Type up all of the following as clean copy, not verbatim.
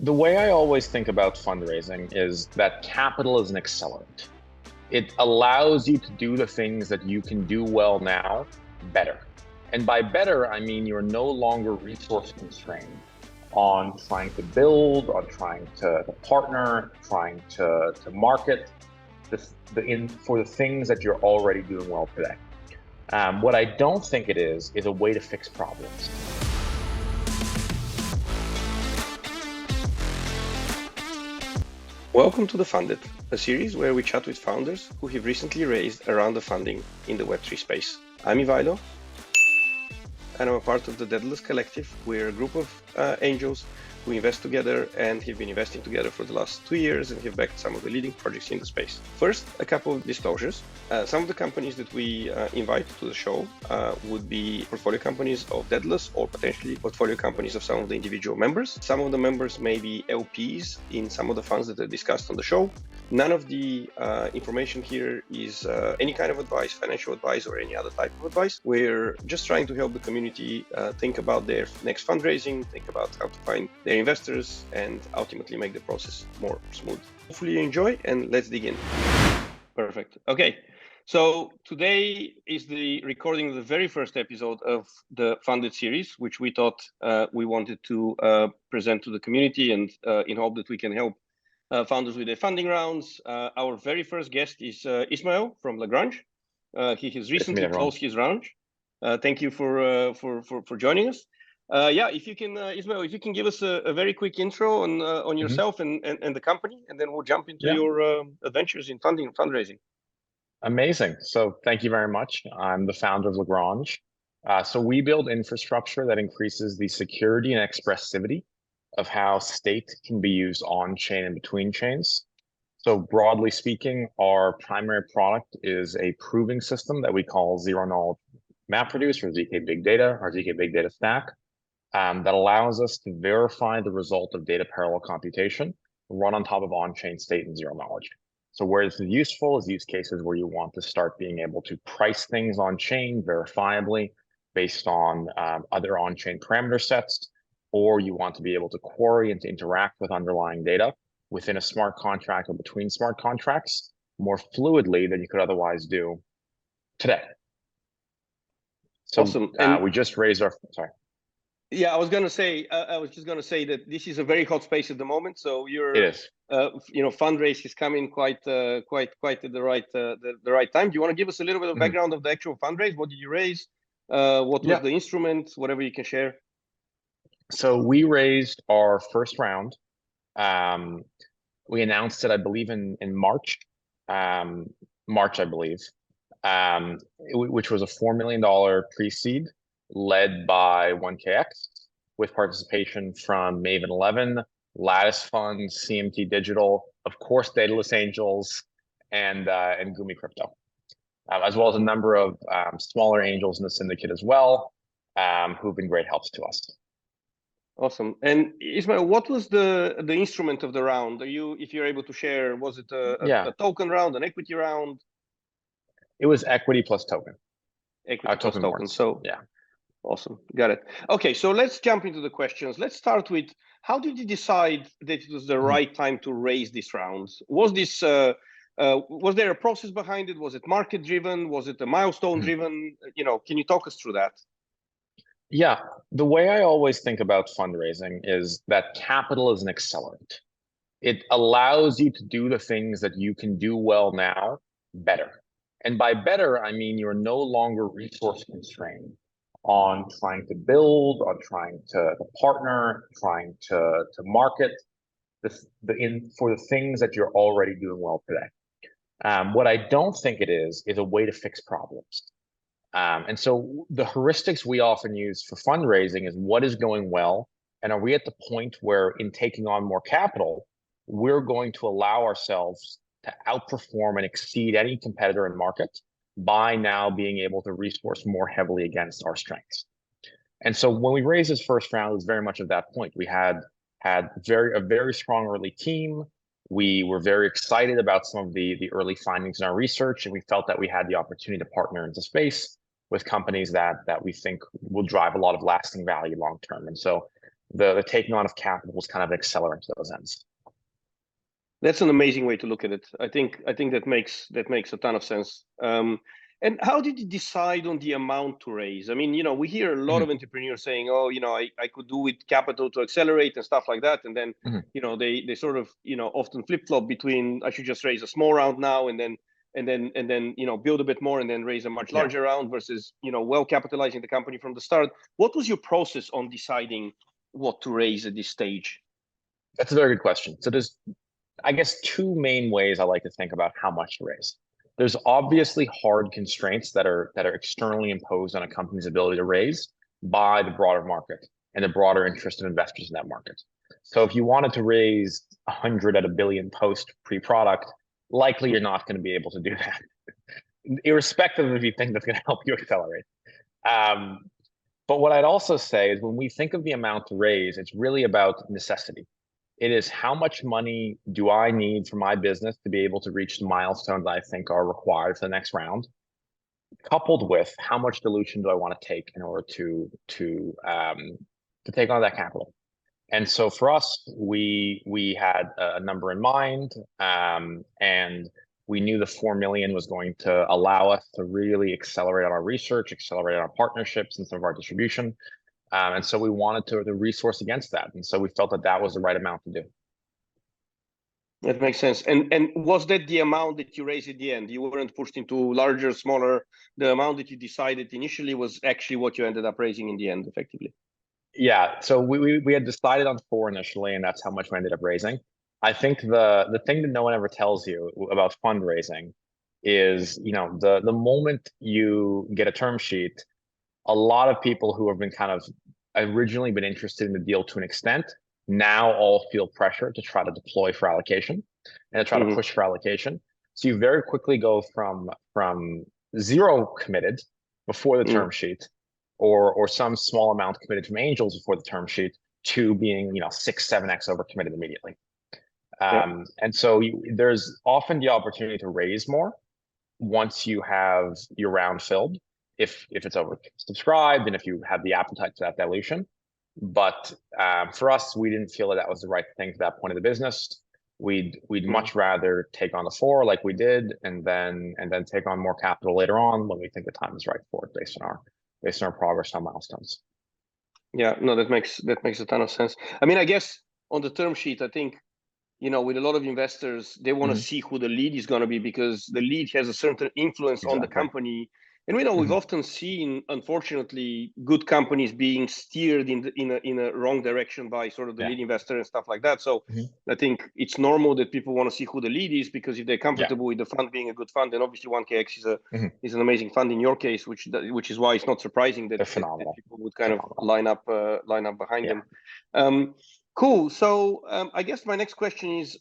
The way I always think about fundraising is that capital is an accelerant. It allows you to do the things that you can do well now better. And by better, I mean you're no longer resource constrained on trying to build, on trying to partner, trying to market for the things that you're already doing well today. What I don't think it is a way to fix problems. Welcome to The Funded, a series where we chat with founders who have recently raised a round of funding in the Web3 space. I'm Ivailo, and I'm a part of the Daedalus collective. We're a group of angels who invest together and have been investing together for the last 2 years and have backed some of the leading projects in the space. First, a couple of disclosures. Some of the companies that we invite to the show would be portfolio companies of Daedalus or potentially portfolio companies of some of the individual members. Some of the members may be LPs in some of the funds that are discussed on the show. None of the information here is any kind of advice, financial advice, or any other type of advice. We're just trying to help the community think about their next fundraising, think about how to find their investors, and ultimately make the process more smooth. Hopefully you enjoy, and let's dig in. Perfect. Okay. So today is the recording of the very first episode of the Funded series, which we thought we wanted to present to the community and in hope that we can help founders with their funding rounds. Our very first guest is Ismael from Lagrange. He has recently closed his round. Thank you for joining us. If you can, Ismael, if you can give us a very quick intro on yourself and the company, and then we'll jump into your adventures in funding and fundraising. Amazing. So thank you very much. I'm the founder of Lagrange. So we build infrastructure that increases the security and expressivity of how state can be used on chain and between chains. So broadly speaking, our primary product is a proving system that we call Zero Knowledge MapReduce or ZK Big Data, or ZK Big Data Stack, that allows us to verify the result of data parallel computation run on top of on-chain state and zero knowledge. So where this is useful is use cases where you want to start being able to price things on-chain verifiably based on other on-chain parameter sets, or you want to be able to query and to interact with underlying data within a smart contract or between smart contracts more fluidly than you could otherwise do today. So awesome. We just raised our, sorry. Yeah, I was just gonna say that this is a very hot space at the moment. So It is. Fundraise is coming quite at the right time. Do you want to give us a little bit of background of the actual fundraise? What did you raise? What was the instrument? Whatever you can share. So we raised our first round. We announced it, I believe, in March, I believe, which was a $4 million pre-seed led by 1KX with participation from Maven 11, Lattice Fund, CMT Digital, of course, Daedalus Angels, and Gumi Crypto, as well as a number of smaller angels in the syndicate as well, who've been great helps to us. Awesome. And Ismael, what was the instrument of the round? If you're able to share, was it a token round, an equity round? It was equity plus token. Equity plus token. So yeah. Awesome. Got it. Okay, so let's jump into the questions. Let's start with, how did you decide that it was the right time to raise this round? Was this was there a process behind it? Was it market driven? Was it a milestone driven? Can you talk us through that? Yeah, the way I always think about fundraising is that capital is an accelerant. It allows you to do the things that you can do well now better. And by better, I mean you're no longer resource constrained on trying to build, on trying to partner, trying to market for the things that you're already doing well today. What I don't think it is a way to fix problems. And so the heuristics we often use for fundraising is what is going well, and are we at the point where in taking on more capital, we're going to allow ourselves to outperform and exceed any competitor in market by now being able to resource more heavily against our strengths. And so when we raised this first round, it was very much at that point. We had a very strong early team. We were very excited about some of the early findings in our research, and we felt that we had the opportunity to partner into space with companies that we think will drive a lot of lasting value long term. And so the taking on of capital was kind of an accelerant to those ends. That's an amazing way to look at it. I think that makes a ton of sense. And how did you decide on the amount to raise? I mean, we hear a lot of entrepreneurs saying, "Oh, I could do with capital to accelerate and stuff like that," and then they sort of often flip flop between I should just raise a small round now and then build a bit more and then raise a much larger round versus well capitalizing the company from the start. What was your process on deciding what to raise at this stage? That's a very good question. So there's, I guess, two main ways I like to think about how much to raise. There's obviously hard constraints that are externally imposed on a company's ability to raise by the broader market and the broader interest of investors in that market. So if you wanted to raise 100 at $1 billion post pre-product, likely you're not going to be able to do that, irrespective of if you think that's going to help you accelerate. But what I'd also say is when we think of the amount to raise, it's really about necessity. It is how much money do I need for my business to be able to reach the milestones I think are required for the next round, coupled with how much dilution do I want to take in order to take on that capital. And so for us, we had a number in mind, and we knew the 4 million was going to allow us to really accelerate on our research, accelerate on our partnerships and some of our distribution. And so we wanted to resource against that. And so we felt that that was the right amount to do. That makes sense. And was that the amount that you raised at the end? You weren't pushed into larger, smaller. The amount that you decided initially was actually what you ended up raising in the end, effectively. Yeah. So we had decided on 4 initially, and that's how much we ended up raising. I think the thing that no one ever tells you about fundraising is, the moment you get a term sheet, a lot of people who have been kind of originally been interested in the deal to an extent now all feel pressure to try to deploy for allocation and to try to push for allocation. So you very quickly go from 0 committed before the term sheet, or some small amount committed from angels before the term sheet, to being 6-7x over committed immediately. And so there's often the opportunity to raise more once you have your round filled, if it's oversubscribed and if you have the appetite for that dilution. But for us, we didn't feel that was the right thing for that point of the business. We'd much rather take on the 4 like we did, and then take on more capital later on when we think the time is right for it, based on our progress on milestones. Yeah, no, that makes a ton of sense. I mean, I guess on the term sheet, I think with a lot of investors, they want to see who the lead is going to be, because the lead has a certain influence on the company. And we've often seen, unfortunately, good companies being steered in a wrong direction by sort of the lead investor and stuff like that. So I think it's normal that people want to see who the lead is, because if they're comfortable with the fund being a good fund, then obviously 1KX is an amazing fund in your case, which is why it's not surprising that people would kind of line up behind them. Cool. So I guess my next question is,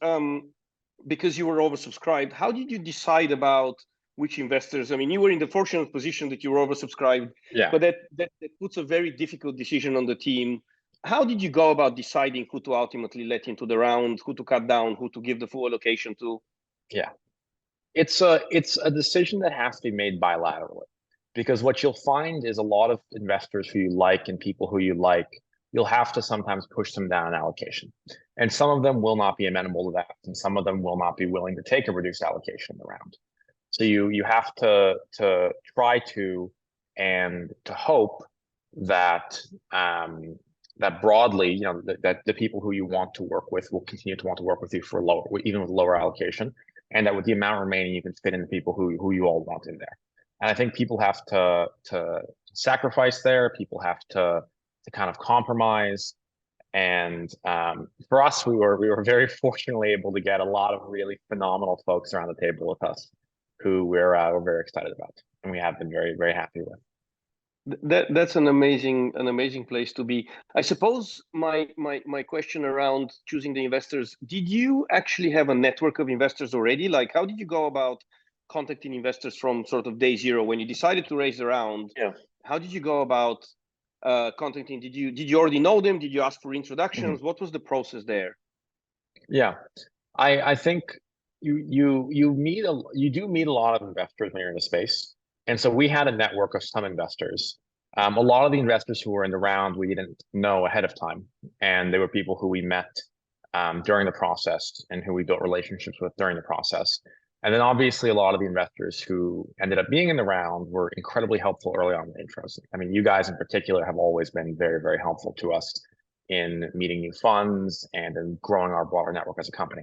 because you were oversubscribed, how did you decide about which investors? I mean, you were in the fortunate position that you were oversubscribed, but that puts a very difficult decision on the team. How did you go about deciding who to ultimately let into the round, who to cut down, who to give the full allocation to? Yeah, it's a decision that has to be made bilaterally, because what you'll find is a lot of investors who you like and people who you like, you'll have to sometimes push them down an allocation. And some of them will not be amenable to that, and some of them will not be willing to take a reduced allocation in the round. So you have to try to, and to hope that that broadly, that the people who you want to work with will continue to want to work with you for even with lower allocation, and that with the amount remaining, you can fit in the people who you all want in there. And I think people have to sacrifice there. People have to kind of compromise. And for us, we were very fortunately able to get a lot of really phenomenal folks around the table with us, who we're very excited about, and we have been very, very happy with. That's an amazing place to be. I suppose my question around choosing the investors: did you actually have a network of investors already? Like, how did you go about contacting investors from sort of day 0 when you decided to raise the round? How did you go about contacting? Did you already know them? Did you ask for introductions? What was the process there? Yeah, I think you do meet a lot of investors when you're in the space. And so we had a network of some investors, A lot of the investors who were in the round we didn't know ahead of time, and they were people who we met during the process and who we built relationships with during the process. And then obviously a lot of the investors who ended up being in the round were incredibly helpful early on in the intros. I mean, you guys in particular have always been very, very helpful to us in meeting new funds and in growing our broader network as a company.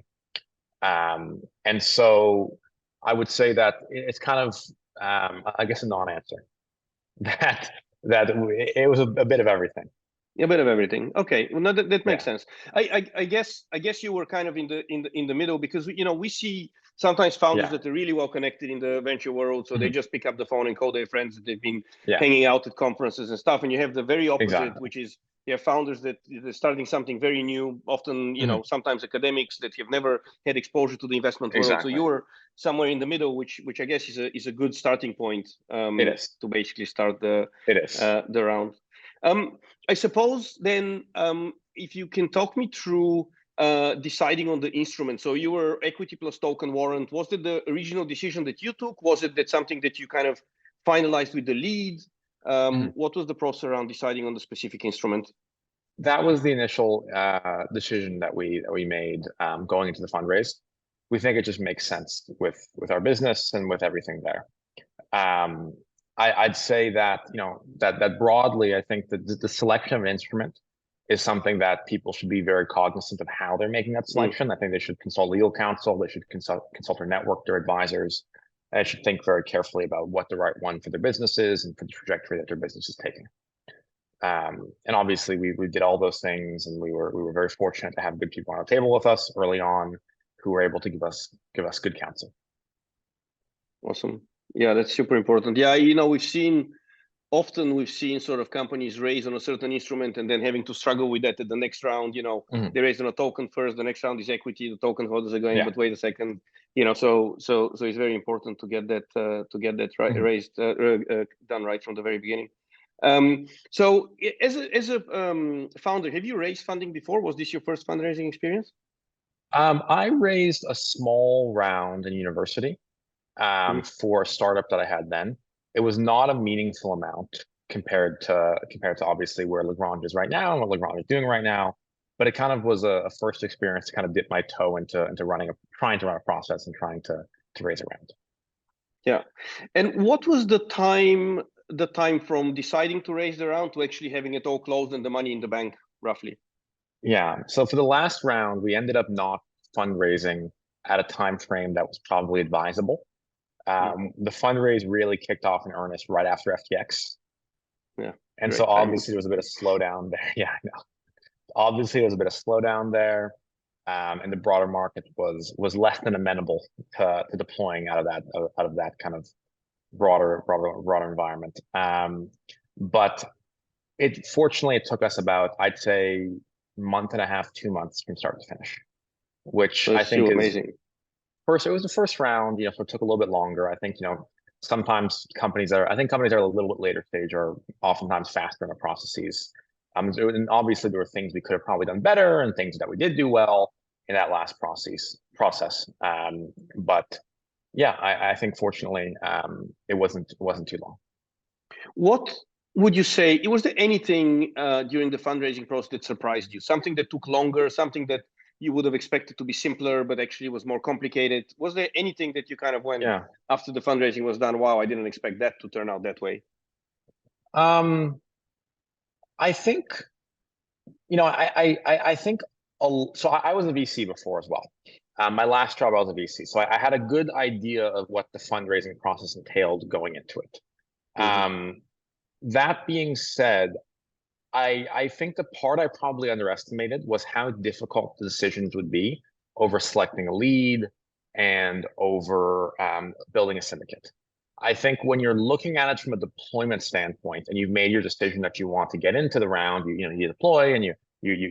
And so I would say that it's kind of, I guess, a non-answer. That it was a bit of everything. A bit of everything. Okay, well, no, that makes Yeah. sense. I guess you were kind of in the middle, because we see sometimes founders Yeah. that are really well connected in the venture world, so they Mhm. just pick up the phone and call their friends that they've been Yeah. hanging out at conferences and stuff. And you have the very opposite, Exactly. which is you have founders that they're starting something very new, often Mhm. sometimes academics that have never had exposure to the investment world. So Exactly. you're somewhere in the middle, which I guess is a good starting point It is. to basically start the It is. round. I suppose then, if you can talk me through deciding on the instrument. So you were equity plus token warrant. Was it the original decision that you took? Was it that something that you kind of finalized with the lead? Mhm. What was the process around deciding on the specific instrument? That was the initial decision that we made going into the fundraise. We think it just makes sense with our business and with everything there. Um, I'd say that that broadly, I think that the selection of an instrument is something that people should be very cognizant of how they're making that Mm. selection. I think they should consult legal counsel. They should consult their network, their advisors. And they should think very carefully about what the right one for their business is and for the trajectory that their business is taking. And obviously, we did all those things, and we were very fortunate to have good people on our table with us early on, who were able to give us good counsel. Awesome. Yeah, that's super important. Yeah, we've seen sort of companies raise on a certain instrument and then having to struggle with that at the next round. Mhm. They raise on a token first, the next round is equity, the token holders are going, Yeah. but wait a second. So it's very important to get that right, Mhm. raised done right from the very beginning. So as a founder, have you raised funding before? Was this your first fundraising experience? I raised a small round in university Mhm. for a startup that I had then. It was not a meaningful amount compared to obviously where Lagrange is right now and what Lagrange is doing right now. But it kind of was a first experience to kind of dip my toe into trying to run a process and trying to raise a round. Yeah. And what was the time from deciding to raise the round to actually having it all closed and the money in the bank, roughly? Yeah. So for the last round, we ended up not fundraising at a time frame that was probably advisable. Mm. The fundraise really kicked off in earnest right after FTX. Yeah, And so great timing. obviously there was a bit of slowdown there. Yeah, I know. Obviously there was a bit of slowdown there. And the broader market was less than amenable to deploying out of that kind of broader environment. But fortunately it took us about, I'd say, month and a half, 2 months from start to finish, which I That's think still is amazing. first. It was the first round, so it took a little bit longer. I think sometimes companies that are a little bit later stage are oftentimes faster in the processes. And obviously there were things we could have probably done better and things that we did do well in that last process. But yeah, I think fortunately it wasn't too long. What would you say, was there anything during the fundraising process that surprised you? Something that took longer, something that you would have expected to be simpler, but actually was more complicated? Was there anything that you kind of went Yeah. after the fundraising was done, wow, I didn't expect that to turn out that way? Um, I think, I think, so I was a VC before as well. My last job, I was a VC. So I had a good idea of what the fundraising process entailed going into it. Hmm. That being said, I think the part I probably underestimated was how difficult the decisions would be over selecting a lead and over building a syndicate. I think when you're looking at it from a deployment standpoint and you've made your decision that you want to get into the round, you deploy and you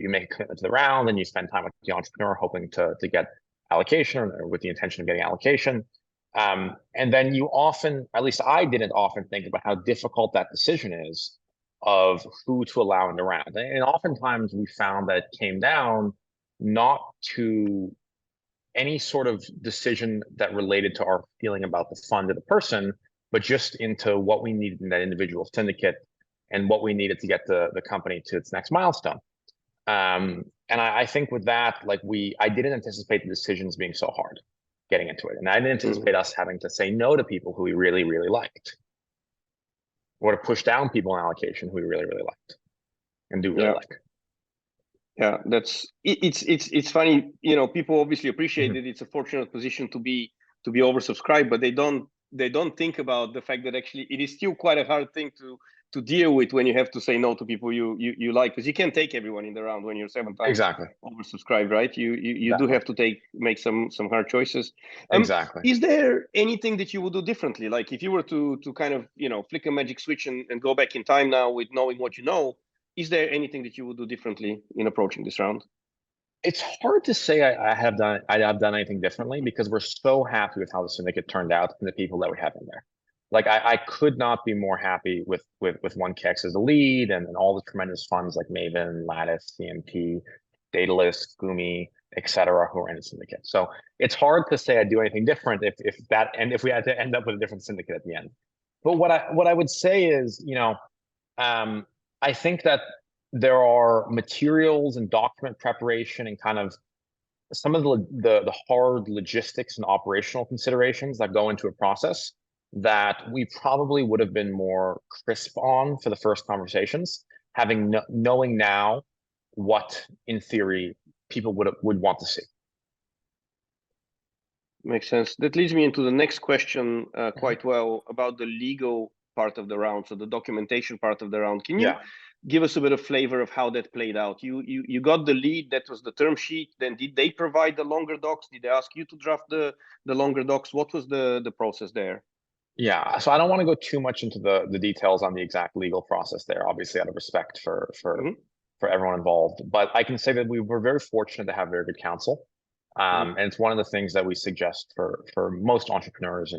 make a commitment to the round and you spend time with the entrepreneur hoping to get allocation or with the intention of getting allocation. And then you often, at least I didn't often think about how difficult that decision is of who to allow in the round. And oftentimes we found that it came down not to any sort of decision that related to our feeling about the fund or the person, but just into what we needed in that individual syndicate and what we needed to get the company to its next milestone. And I think with that, like I didn't anticipate the decisions being so hard getting into it. And I didn't anticipate us having to say no to people who we really, really liked, or to push down people in allocation who we really, really liked and do really like. Yeah, it's funny, you know, people obviously appreciate that it's a fortunate position to be oversubscribed, but they don't think about the fact that actually it is still quite a hard thing to deal with when you have to say no to people you like, because you can't take everyone in the round when you're 7 times oversubscribed, right? You do have to make some hard choices. Exactly. Is there anything that you would do differently? Like if you were to kind of, you know, flick a magic switch and go back in time now with knowing what you know, is there anything that you would do differently in approaching this round? It's hard to say I have done anything differently, because we're so happy with how the syndicate turned out and the people that we have in there. Like I could not be more happy with 1KX as the lead, and all the tremendous funds like Maven, Lattice, CMT, Daedalus, Gumi, etc., who are in the syndicate. So it's hard to say I'd do anything different if we had to end up with a different syndicate at the end. But what I would say is, you know, I think that there are materials and document preparation and kind of some of the hard logistics and operational considerations that go into a process that we probably would have been more crisp on for the first conversations, knowing now what, in theory, people would want to see. Makes sense. That leads me into the next question quite well, about the legal part of the round, so the documentation part of the round. Can you give us a bit of flavor of how that played out? You got the lead, that was the term sheet. Then did they provide the longer docs? Did they ask you to draft the longer docs? What was the process there? Yeah, so I don't want to go too much into the details on the exact legal process there, obviously out of respect for everyone involved. But I can say that we were very fortunate to have very good counsel. And it's one of the things that we suggest for most entrepreneurs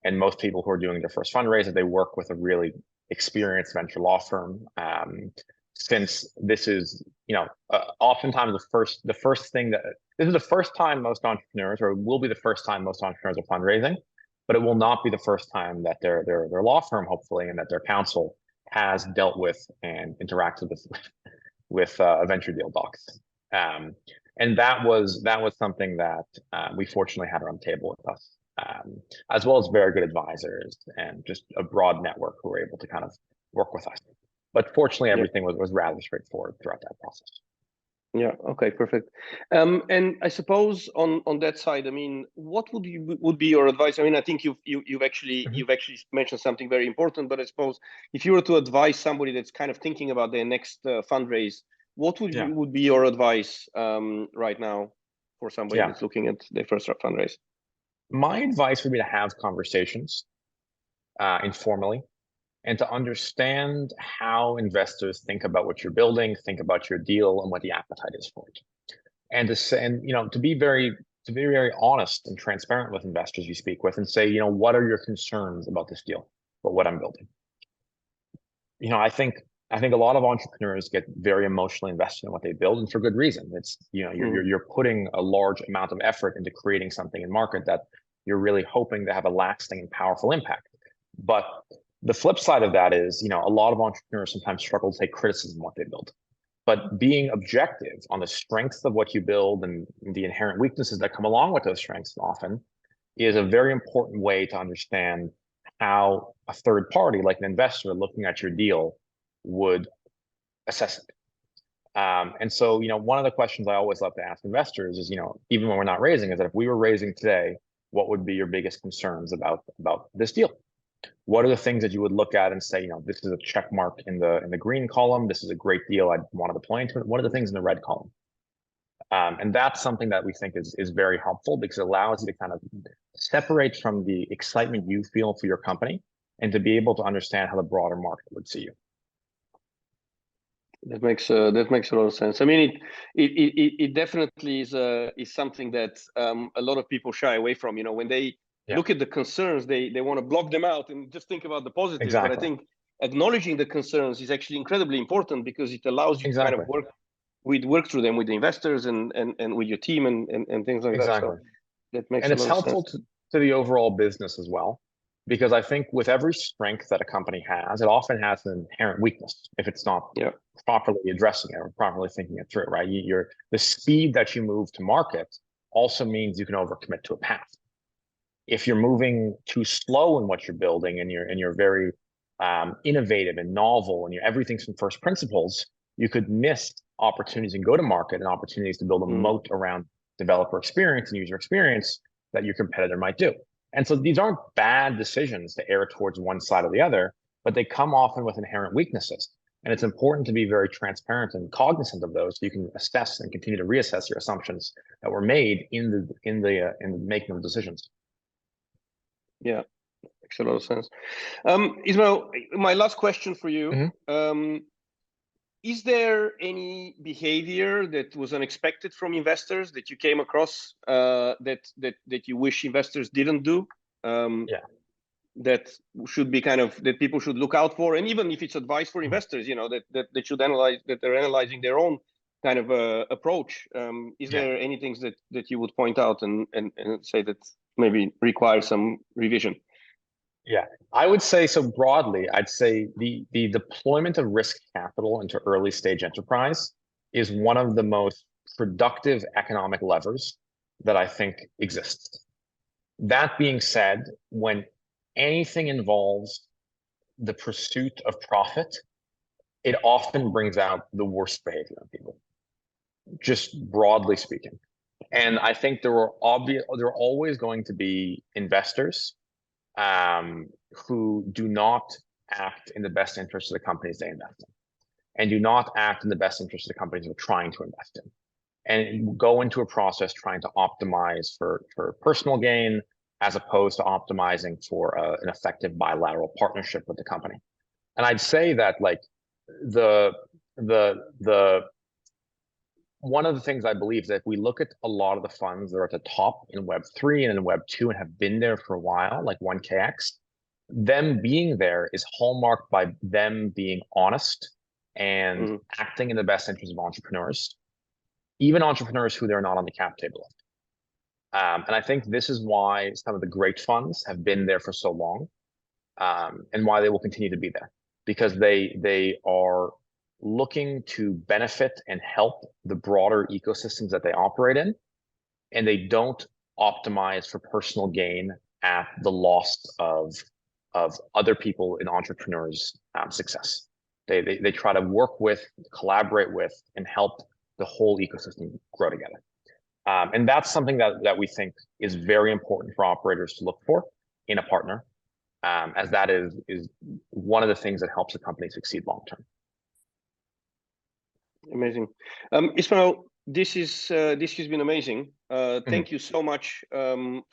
and most people who are doing their first fundraise, that they work with a really experienced venture law firm. Since this is, you know, oftentimes the first thing that this is the first time most entrepreneurs, or will be the first time most entrepreneurs are fundraising, but it will not be the first time that their law firm, hopefully, and that their counsel has dealt with and interacted with a venture deal docs. And that was something that we fortunately had on the table with us, as well as very good advisors and just a broad network who were able to kind of work with us. But fortunately, everything was rather straightforward throughout that process. Yeah. Okay. Perfect. And I suppose on that side, I mean, what would be your advice? I mean, I think you've actually mentioned something very important. But I suppose if you were to advise somebody that's kind of thinking about their next fundraise, what would be your advice right now for somebody that's looking at their first fundraise? My advice would be to have conversations informally, and to understand how investors think about what you're building, think about your deal, and what the appetite is for it. And you know, to be very honest and transparent with investors you speak with, and say, you know, what are your concerns about this deal, about what I'm building? You know, I think a lot of entrepreneurs get very emotionally invested in what they build, and for good reason. It's, you know, you're putting a large amount of effort into creating something in market that you're really hoping to have a lasting and powerful impact. But the flip side of that is, you know, a lot of entrepreneurs sometimes struggle to take criticism of what they build. But being objective on the strengths of what you build and the inherent weaknesses that come along with those strengths often is a very important way to understand how a third party, like an investor looking at your deal, would assess it. And so, you know, one of the questions I always love to ask investors is, you know, even when we're not raising, is that if we were raising today, what would be your biggest concerns about this deal? What are the things that you would look at and say, you know, this is a check mark in the green column, this is a great deal, I'd want to deploy into it. What are the things in the red column? And that's something that we think is very helpful, because it allows you to kind of separate from the excitement you feel for your company, and to be able to understand how the broader market would see you. That makes a lot of sense. I mean, it definitely is something that a lot of people shy away from. You know, when they look at the concerns, they want to block them out and just think about the positives. Exactly. But I think acknowledging the concerns is actually incredibly important, because it allows you to kind of work through them with the investors and with your team and things like that. So that makes a lot of sense. And it's helpful to the overall business as well. because I think with every strength that a company has, it often has an inherent weakness if it's not Yeah. properly addressing it or properly thinking it through, right? The speed that you move to market also means you can overcommit to a path. If you're moving too slow in what you're building and you're very innovative and novel and everything's from first principles, you could miss opportunities and go to market and opportunities to build a moat around developer experience and user experience that your competitor might do. And so these aren't bad decisions to err towards one side or the other, but they come often with inherent weaknesses. And it's important to be very transparent and cognizant of those so you can assess and continue to reassess your assumptions that were made in the making of decisions. Yeah, makes a lot of sense. Ismael, my last question for you. Is there any behavior that was unexpected from investors that you came across that you wish investors didn't do? That should be that people should look out for, and even if it's advice for investors, that they should analyze, that they're analyzing their own kind of approach. Is there any things that you would point out and say that maybe require some revision? Yeah, I would say so broadly, I'd say the deployment of risk capital into early stage enterprise is one of the most productive economic levers that I think exists. That being said, when anything involves the pursuit of profit, it often brings out the worst behavior in people, just broadly speaking. And I think there are always going to be investors who do not act in the best interest of the companies they invest in, and do not act in the best interest of the companies they're trying to invest in, and go into a process trying to optimize for personal gain as opposed to optimizing for an effective bilateral partnership with the company. And I'd say that like the one of the things I believe is that if we look at a lot of the funds that are at the top in Web3 and in Web2 and have been there for a while, like 1KX, them being there is hallmarked by them being honest and acting in the best interest of entrepreneurs, even entrepreneurs who they're not on the cap table of. And I think this is why some of the great funds have been there for so long, and why they will continue to be there, because they are looking to benefit and help the broader ecosystems that they operate in, and they don't optimize for personal gain at the loss of other people in entrepreneurs' success. They try to work with, collaborate with, and help the whole ecosystem grow together. And that's something that we think is very important for operators to look for in a partner, as that is one of the things that helps a company succeed long term. Amazing. Ismael, this has been amazing. Thank you so much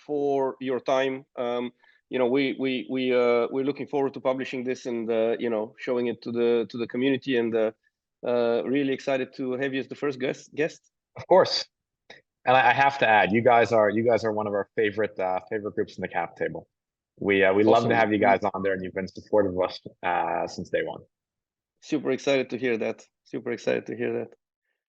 for your time. We're looking forward to publishing this and showing it to the community, and really excited to have you as the first guest. Of course. And I have to add, you guys are one of our favorite groups in the cap table. We awesome. Love to have you guys on there, and you've been supportive of us since day one. Super excited to hear that.